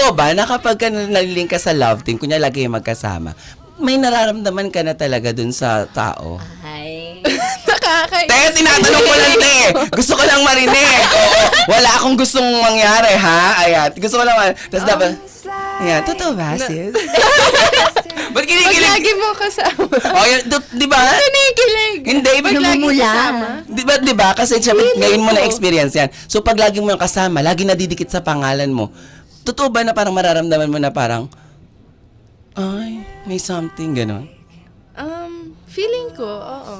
totoo ba na kapag ka nalilink ka sa love team, kunya lagi yung magkasama, may nararamdaman ka na talaga dun sa tao? Ay. Te, tinatanong ko lang, te. Gusto ko lang marinig. Oo, wala akong gustong mangyari, ha? Ayan, gusto ko lang Tapos dapat, ayan, totoo ba, sis? Ba't Pag kinikilig? lagi mo kasama. Oh, yun, di ba? Kinikilig. Hindi, Pag lagi namumula. kasama. Di ba? Kasi syempre, Feeling ngayon mo ko. na-experience yan. So, pag lagi mo yung kasama, lagi nadidikit sa pangalan mo, totoo ba na parang mararamdaman mo na parang, ay, may something, gano'n? Feeling ko, oo.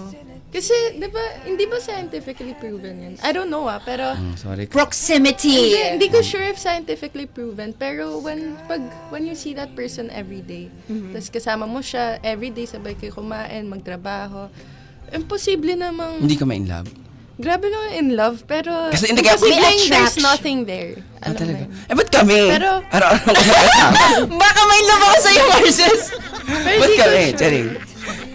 Kasi, di ba, hindi ba scientifically proven yan? I don't know pero Sorry. Proximity. hindi ko sure if scientifically proven, pero when you see that person every day, tas kasama mo siya every day, sabay kayo kumain, magtrabaho, imposible namang, Hindi ka ma-inlove? grabe naman in love, pero Kasi hindi ka- imposible May there's attraction. nothing there. Ah, Alam mo talaga? yun. Ba't kami? Pero- Araw-araw ko kasama. Baka may love ako sa'yo, Marces. Pero Ba't hindi ko kami? sure. Charing.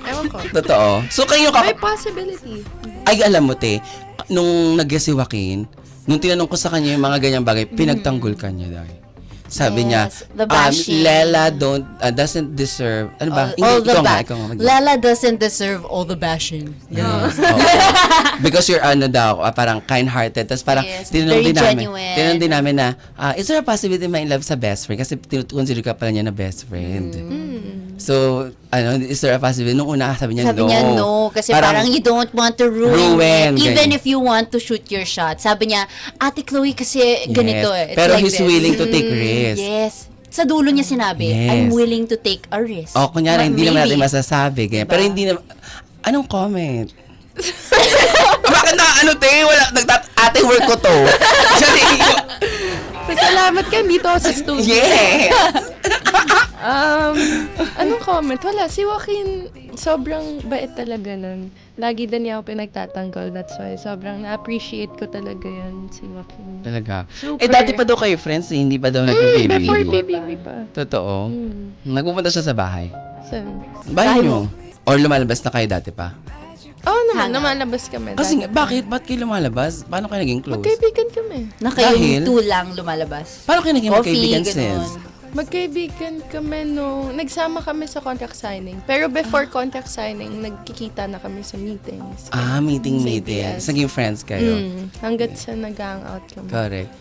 Ewan ko. Totoo. So, kayo May possibility. Ay, alam mo, te, nung nag-guess si Joaquin, nung tinanong ko sa kanya yung mga ganyang bagay, pinagtanggol ka niya dahil. Sabi niya, Yes, the bashing. Lela doesn't deserve, ano ba? All the Ikaw nga. Lala doesn't deserve all the bashing. Yes, oo. Because you're parang kind-hearted. Tapos parang Yes, tinanong very din namin. genuine. Tinanong din namin na, is there a possibility ma in love sa best friend? Kasi consider ka pala niya na best friend. So, is there a possibility? Nung una, sabi niya, Sabi no. niya no, kasi parang you don't want to Ruin, ruin it. Even ganyan. if you want to shoot your shot. Sabi niya, Ate Chloe kasi ganito eh. It's Pero like he's this. willing to take risk. Yes. Sa dulo niya sinabi, Yes. I'm willing to take a risk. O, kunyari, hindi naman natin Maybe. masasabi. Ganyan. Diba? Pero hindi naman, anong comment? Bakit na, wala, ate work ko to. Salamat ka dito ako sa studio. Yes! Anong comment? Wala. Si Joaquin, sobrang bait talaga nun. Lagi din niya ako pinagtatanggol. That's why sobrang na-appreciate ko talaga yan, si Joaquin. Talaga. Super. Dati pa daw kayo friends, hindi pa daw nag-baby. Before baby pa. Totoo. Nagpupunta siya sa bahay. So, Bahay niyo? Or lumalabas na kayo dati pa? naman, lumalabas kami. Kasi dati. bakit? Ba't kayo lumalabas? Paano kayo naging close? Magkaibigan kami. Na kayong Dahil? two lang lumalabas. Paano kayo naging Coffee, magkaibigan ganun. sis? Magkaibigan kami nung nagsama kami sa contract signing. Pero before contract signing, nagkikita na kami sa meetings. Meeting. Sa ABS. Naging friends kayo. Hanggat sa nag-hangout kami. Correct.